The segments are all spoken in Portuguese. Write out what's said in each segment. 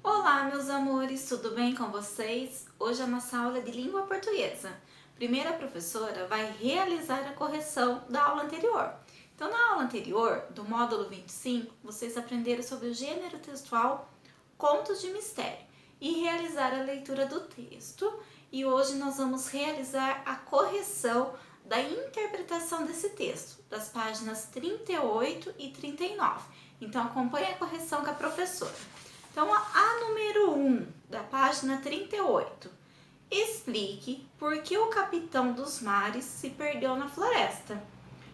Olá, meus amores, tudo bem com vocês? Hoje a nossa aula é de língua portuguesa. Primeiro, a professora vai realizar a correção da aula anterior. Então, na aula anterior, do módulo 25, vocês aprenderam sobre o gênero textual Contos de Mistério e realizar a leitura do texto. E hoje nós vamos realizar a correção da interpretação desse texto, das páginas 38 e 39. Então, acompanhe a correção com a professora. Então, a número 1 da página 38. Explique por que o capitão dos mares se perdeu na floresta.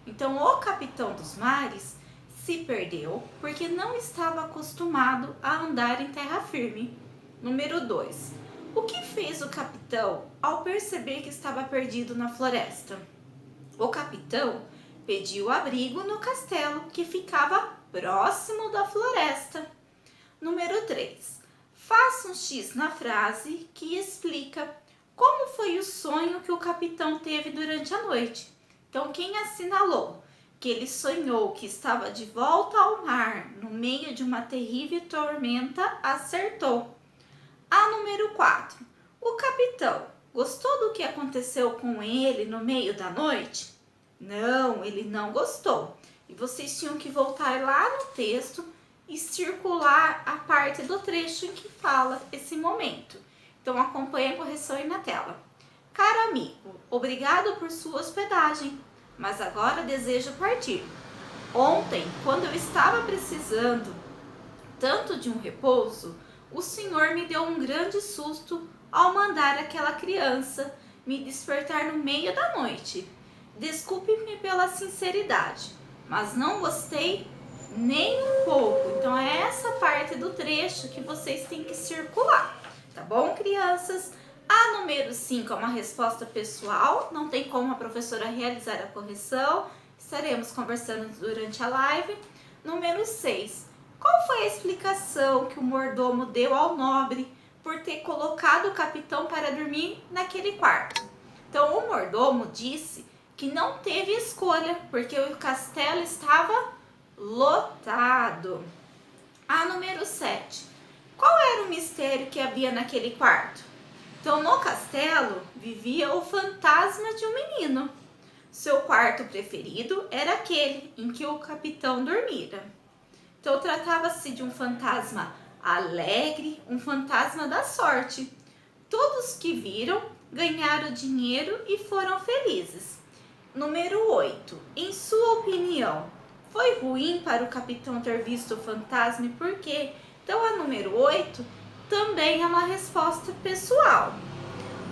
Então, o capitão dos mares se perdeu porque não estava acostumado a andar em terra firme. Número 2. O que fez o capitão ao perceber que estava perdido na floresta? O capitão pediu abrigo no castelo que ficava próximo da floresta. Número 3. Faça um X na frase que explica como foi o sonho que o capitão teve durante a noite. Então, quem assinalou que ele sonhou que estava de volta ao mar no meio de uma terrível tormenta, acertou. A número 4. O capitão gostou do que aconteceu com ele no meio da noite? Não, ele não gostou. E vocês tinham que voltar lá no texto e circular a parte do trecho em que fala esse momento. Então, acompanhe a correção aí na tela. Caro amigo, obrigado por sua hospedagem, mas agora desejo partir. Ontem, quando eu estava precisando tanto de um repouso, o senhor me deu um grande susto ao mandar aquela criança me despertar no meio da noite. Desculpe-me pela sinceridade, mas não gostei nem um pouco. Então é essa parte do trecho que vocês têm que circular, tá bom, crianças? A número 5 é uma resposta pessoal, não tem como a professora realizar a correção, estaremos conversando durante a live. Número 6, qual foi a explicação que o mordomo deu ao nobre por ter colocado o capitão para dormir naquele quarto? Então o mordomo disse que não teve escolha, porque o castelo estava lotado. A número 7. Qual era o mistério que havia naquele quarto? Então, no castelo vivia o fantasma de um menino. Seu quarto preferido era aquele em que o capitão dormira. Então, tratava-se de um fantasma alegre, um fantasma da sorte. Todos que viram ganharam dinheiro e foram felizes. Número 8. Em sua opinião, foi ruim para o capitão ter visto o fantasma e por quê? Então, a número 8 também é uma resposta pessoal.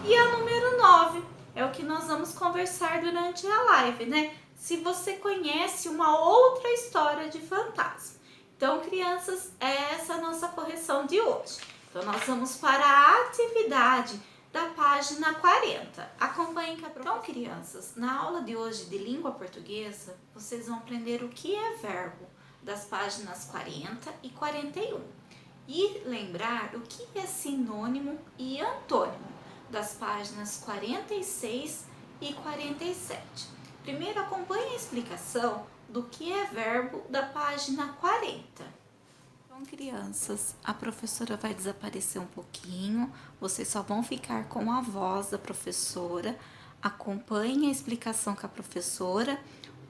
E a número 9 é o que nós vamos conversar durante a live, né? Se você conhece uma outra história de fantasma. Então, crianças, é essa a nossa correção de hoje. Então, nós vamos para a atividade da página 40. Acompanhem com a professora. Então, crianças, na aula de hoje de língua portuguesa, vocês vão aprender o que é verbo das páginas 40 e 41. E lembrar o que é sinônimo e antônimo das páginas 46 e 47. Primeiro, acompanhe a explicação do que é verbo da página 40. Então, crianças, a professora vai desaparecer um pouquinho, vocês só vão ficar com a voz da professora. Acompanhem a explicação com a professora,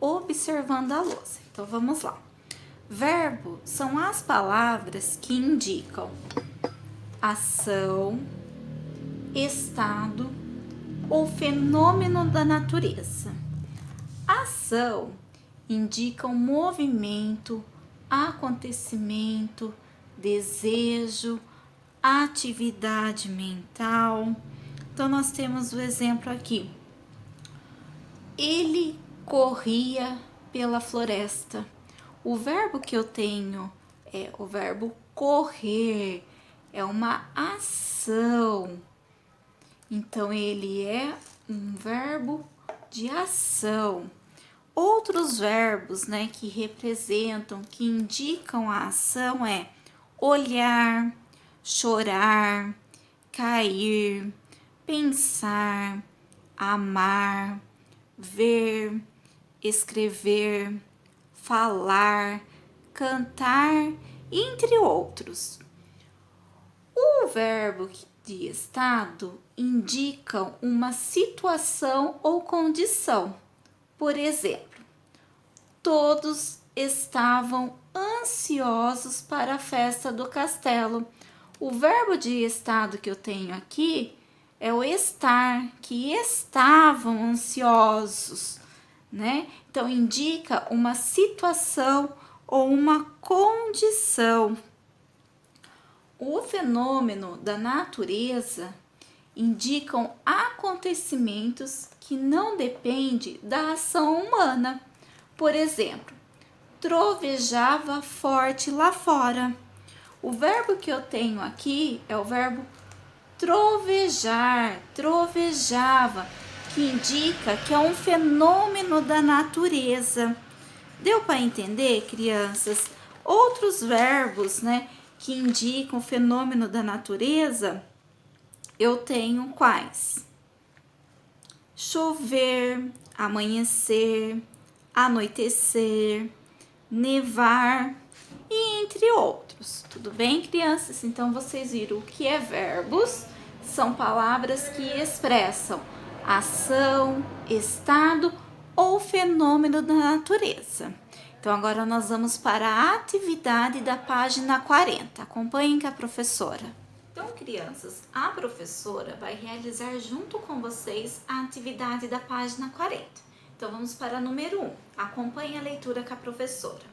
observando a lousa. Então, vamos lá. Verbo são as palavras que indicam ação, estado ou fenômeno da natureza. Ação indica um movimento, acontecimento, desejo, atividade mental. Então, nós temos o exemplo aqui. Ele corria pela floresta. O verbo que eu tenho é o verbo correr, é uma ação. Então, ele é um verbo de ação. Outros verbos, né, que representam, que indicam a ação é olhar, chorar, cair, pensar, amar, ver, escrever, falar, cantar, entre outros. O verbo de estado indica uma situação ou condição. Por exemplo, todos estavam ansiosos para a festa do castelo. O verbo de estado que eu tenho aqui é o estar, que estavam ansiosos, né? Então, indica uma situação ou uma condição. O fenômeno da natureza indicam acontecimentos que não dependem da ação humana. Por exemplo, trovejava forte lá fora. O verbo que eu tenho aqui é o verbo trovejar, trovejava, que indica que é um fenômeno da natureza. Deu para entender, crianças? Outros verbos, né, que indicam o fenômeno da natureza, eu tenho quais? Chover, amanhecer, anoitecer, nevar e entre outros. Tudo bem, crianças? Então, vocês viram o que é verbos? São palavras que expressam ação, estado ou fenômeno da natureza. Então, agora nós vamos para a atividade da página 40. Acompanhem com a professora. Então, crianças, a professora vai realizar junto com vocês a atividade da página 40. Então, vamos para a número 1. Acompanhe a leitura com a professora.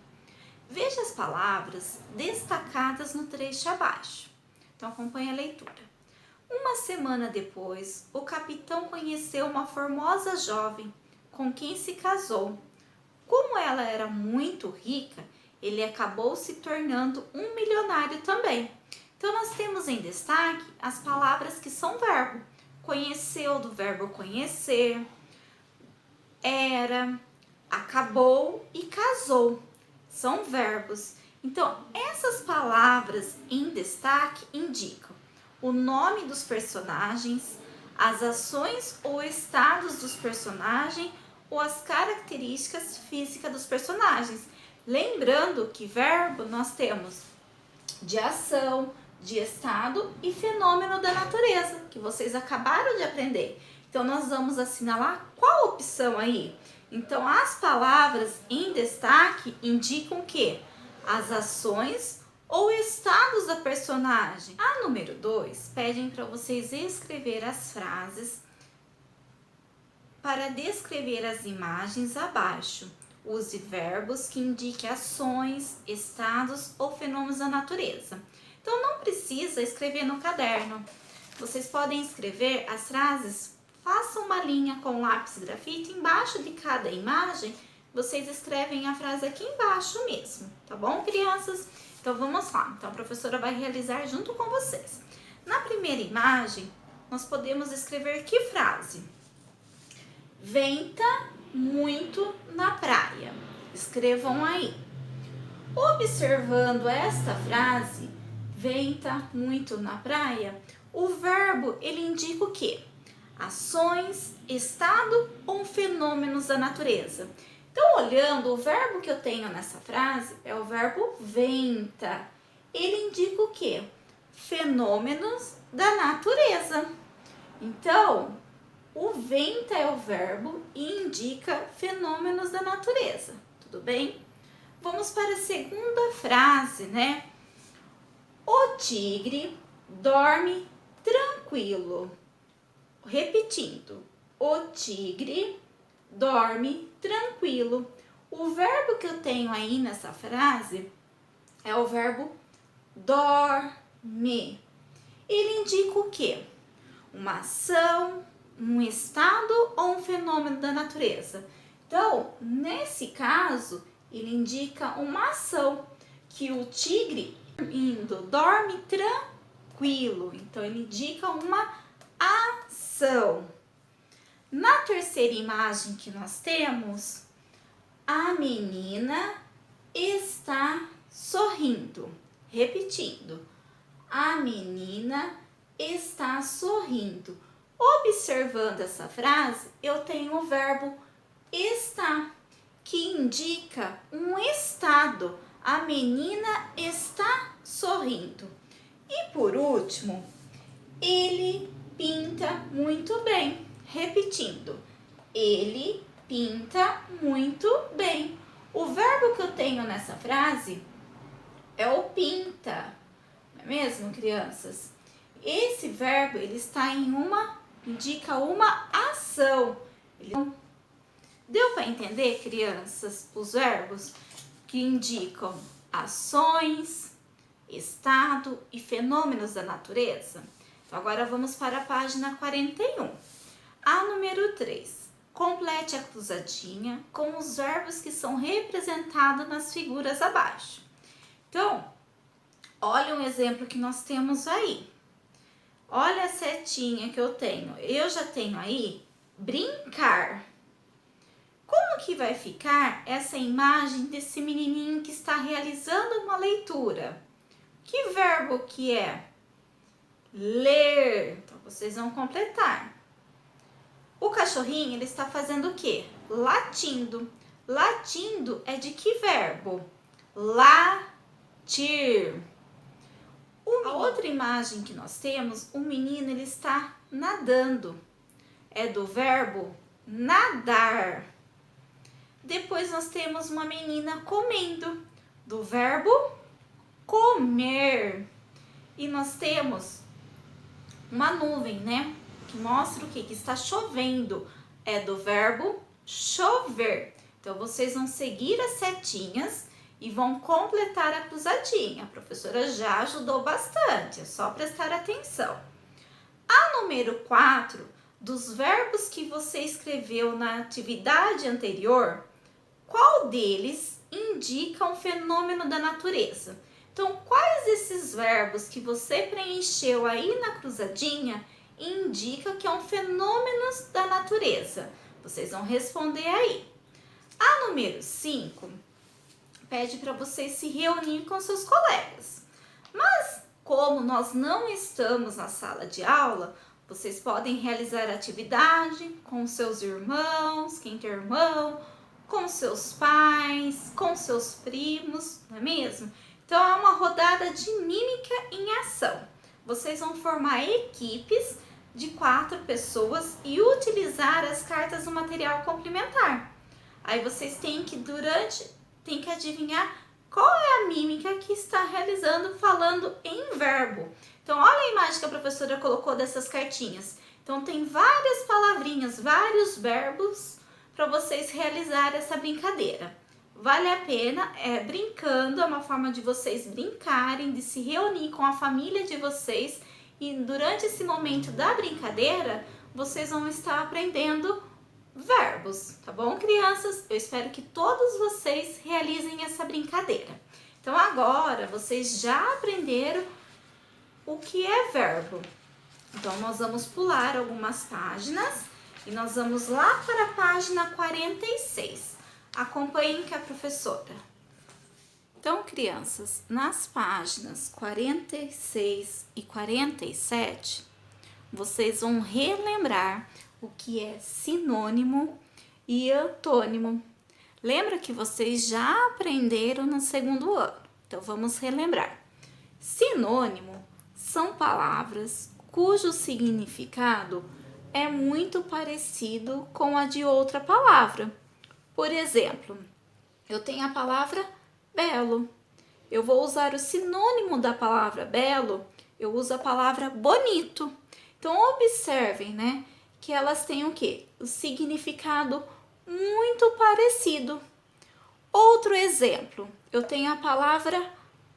Veja as palavras destacadas no trecho abaixo. Então, acompanhe a leitura. Uma semana depois, o capitão conheceu uma formosa jovem com quem se casou. Como ela era muito rica, ele acabou se tornando um milionário também. Então, nós temos em destaque as palavras que são verbo. Conheceu, do verbo conhecer, era, acabou e casou. São verbos. Então, essas palavras em destaque indicam o nome dos personagens, as ações ou estados dos personagens ou as características físicas dos personagens. Lembrando que verbo nós temos de ação, de estado e fenômeno da natureza, que vocês acabaram de aprender. Então, nós vamos assinalar qual opção aí? Então, as palavras em destaque indicam que as ações ou estados da personagem. A número 2 pedem para vocês escrever as frases para descrever as imagens abaixo. Use verbos que indiquem ações, estados ou fenômenos da natureza. Então, não precisa escrever no caderno. Vocês podem escrever as frases, façam uma linha com lápis grafite, embaixo de cada imagem, vocês escrevem a frase aqui embaixo mesmo, tá bom, crianças? Então, vamos lá. Então, a professora vai realizar junto com vocês. Na primeira imagem, nós podemos escrever que frase? Venta muito na praia. Escrevam aí. Observando esta frase, venta muito na praia, o verbo ele indica o quê? Ações, estado ou fenômenos da natureza. Então, olhando, o verbo que eu tenho nessa frase é o verbo venta. Ele indica o quê? Fenômenos da natureza. Então, o venta é o verbo e indica fenômenos da natureza. Tudo bem? Vamos para a segunda frase, né? O tigre dorme tranquilo. Repetindo, o tigre dorme tranquilo. O verbo que eu tenho aí nessa frase é o verbo dorme. Ele indica o quê? Uma ação, um estado ou um fenômeno da natureza. Então, nesse caso, ele indica uma ação, que o tigre dorme tranquilo. Então, ele indica uma ação. Na terceira imagem que nós temos, a menina está sorrindo. Repetindo, a menina está sorrindo. Observando essa frase, eu tenho o verbo está, que indica um estado. A menina está sorrindo. E por último, Ele pinta muito bem. Repetindo, ele pinta muito bem. O verbo que eu tenho nessa frase é o pinta, não é mesmo, crianças? Esse verbo, ele está indica uma ação. Deu para entender, crianças, os verbos que indicam ações, estado e fenômenos da natureza? Então, agora vamos para a página 41. A número 3. Complete a cruzadinha com os verbos que são representados nas figuras abaixo. Então, olha um exemplo que nós temos aí. Olha a setinha que eu tenho. Eu já tenho aí brincar. Como que vai ficar essa imagem desse menininho que está realizando uma leitura? Que verbo que é? Ler. Então, vocês vão completar. O cachorrinho, ele está fazendo o quê? Latindo. Latindo é de que verbo? Latir. A outra imagem que nós temos, o menino, ele está nadando. É do verbo nadar. Depois nós temos uma menina comendo, do verbo comer. E nós temos uma nuvem, né? Que mostra o quê? Que está chovendo. É do verbo chover. Então, vocês vão seguir as setinhas e vão completar a cruzadinha. A professora já ajudou bastante, é só prestar atenção. A número 4, dos verbos que você escreveu na atividade anterior, qual deles indica um fenômeno da natureza? Então, quais desses verbos que você preencheu aí na cruzadinha indica que é um fenômeno da natureza? Vocês vão responder aí. A número 5 pede para vocês se reunir com seus colegas. Mas, como nós não estamos na sala de aula, vocês podem realizar a atividade com seus irmãos, quem tem irmão, com seus pais, com seus primos, não é mesmo? Então, é uma rodada de mímica em ação. Vocês vão formar equipes de 4 pessoas e utilizar as cartas do material complementar. Aí vocês têm que adivinhar qual é a mímica que está realizando falando em verbo. Então, olha a imagem que a professora colocou dessas cartinhas. Então, tem várias palavrinhas, vários verbos para vocês realizarem essa brincadeira. Vale a pena, brincando, é uma forma de vocês brincarem, de se reunir com a família de vocês e durante esse momento da brincadeira, vocês vão estar aprendendo verbos, tá bom, crianças? Eu espero que todos vocês realizem essa brincadeira. Então, agora, vocês já aprenderam o que é verbo. Então, nós vamos pular algumas páginas e nós vamos lá para a página 46. Acompanhem com a professora. Então, crianças, nas páginas 46 e 47, vocês vão relembrar o que é sinônimo e antônimo. Lembra que vocês já aprenderam no segundo ano? Então, vamos relembrar. Sinônimo são palavras cujo significado é muito parecido com a de outra palavra. Por exemplo, eu tenho a palavra belo. Eu vou usar o sinônimo da palavra belo, eu uso a palavra bonito. Então, observem, né, que elas têm o quê? O significado muito parecido. Outro exemplo, eu tenho a palavra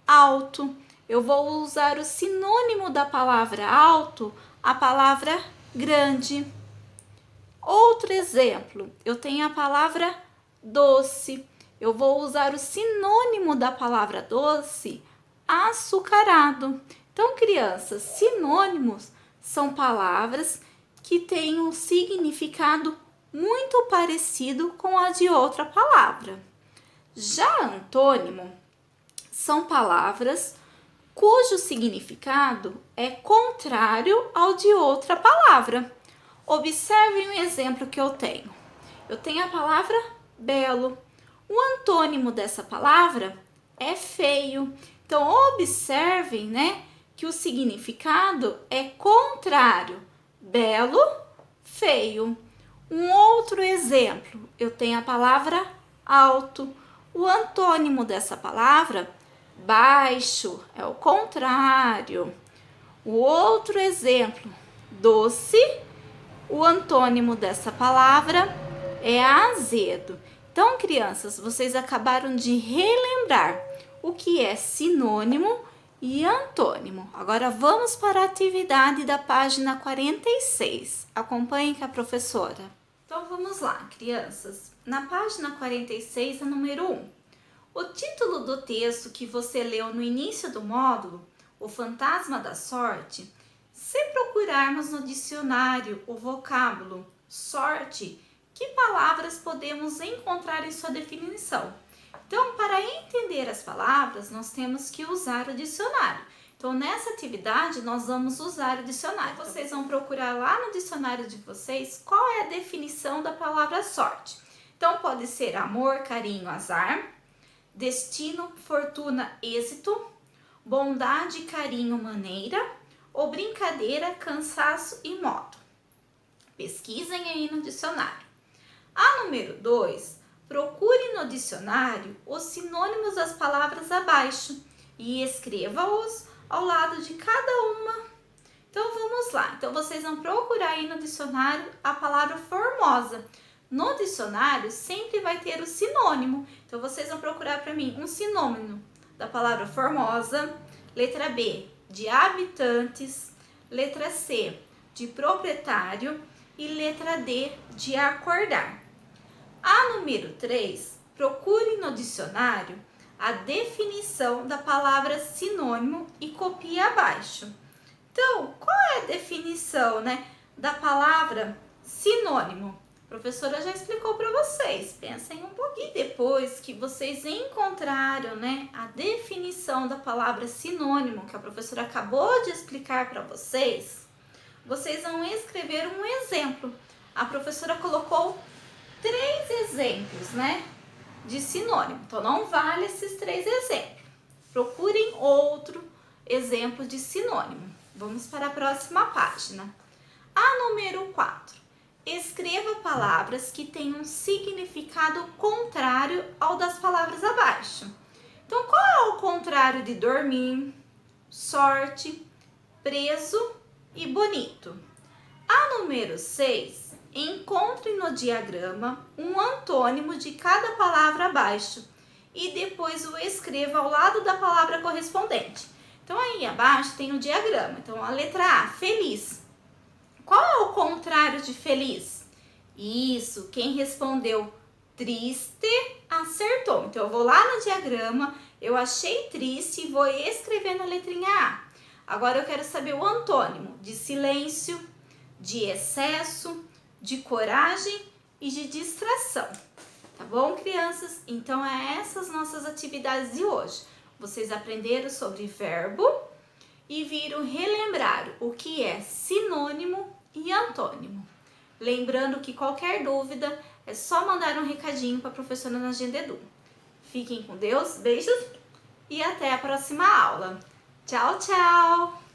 alto. Eu vou usar o sinônimo da palavra alto, a palavra grande. Outro exemplo, eu tenho a palavra doce. Eu vou usar o sinônimo da palavra doce, açucarado. Então, crianças, sinônimos são palavras que têm um significado muito parecido com a de outra palavra. Já antônimo são palavras cujo significado é contrário ao de outra palavra. Observem o exemplo que eu tenho. Eu tenho a palavra belo. O antônimo dessa palavra é feio. Então, observem, né, que o significado é contrário. Belo, feio. Um outro exemplo, eu tenho a palavra alto. O antônimo dessa palavra, baixo, é o contrário. O outro exemplo, doce. O antônimo dessa palavra é azedo. Então, crianças, vocês acabaram de relembrar o que é sinônimo e antônimo. Agora vamos para a atividade da página 46. Acompanhem com a professora. Então vamos lá, crianças. Na página 46, a número 1. O título do texto que você leu no início do módulo, O Fantasma da Sorte, se procurarmos no dicionário o vocábulo sorte, que palavras podemos encontrar em sua definição? Então, para entender as palavras, nós temos que usar o dicionário. Então, nessa atividade, nós vamos usar o dicionário. Vocês vão procurar lá no dicionário de vocês qual é a definição da palavra sorte. Então, pode ser amor, carinho, azar, destino, fortuna, êxito, bondade, carinho, maneira, ou brincadeira, cansaço e modo. Pesquisem aí no dicionário. A número 2, procure no dicionário os sinônimos das palavras abaixo e escreva-os ao lado de cada uma. Então vamos lá. Então vocês vão procurar aí no dicionário a palavra formosa. No dicionário sempre vai ter o sinônimo. Então vocês vão procurar para mim um sinônimo da palavra formosa. Letra B, de habitantes. Letra C, de proprietário. E letra D, de acordar. A número 3, procure no dicionário a definição da palavra sinônimo e copie abaixo. Então, qual é a definição, da palavra sinônimo? A professora já explicou para vocês. Pensem um pouquinho depois que vocês encontraram, a definição da palavra sinônimo que a professora acabou de explicar para vocês. Vocês vão escrever um exemplo. A professora colocou 3 exemplos, de sinônimo. Então, não vale esses 3 exemplos. Procurem outro exemplo de sinônimo. Vamos para a próxima página. A número 4. Escreva palavras que tenham significado contrário ao das palavras abaixo. Então, qual é o contrário de dormir, sorte, preso e bonito? A número 6, encontre no diagrama um antônimo de cada palavra abaixo e depois o escreva ao lado da palavra correspondente. Então, aí abaixo tem o diagrama. Então, a letra A, feliz. Qual é o contrário de feliz? Isso, quem respondeu triste acertou. Então, eu vou lá no diagrama, eu achei triste e vou escrever na letrinha A. Agora eu quero saber o antônimo de silêncio, de excesso, de coragem e de distração. Tá bom, crianças? Então, essas nossas atividades de hoje. Vocês aprenderam sobre verbo e viram relembrar o que é sinônimo e antônimo. Lembrando que qualquer dúvida é só mandar um recadinho para a professora na Agenda Edu. Fiquem com Deus, beijos e até a próxima aula. Tchau, tchau!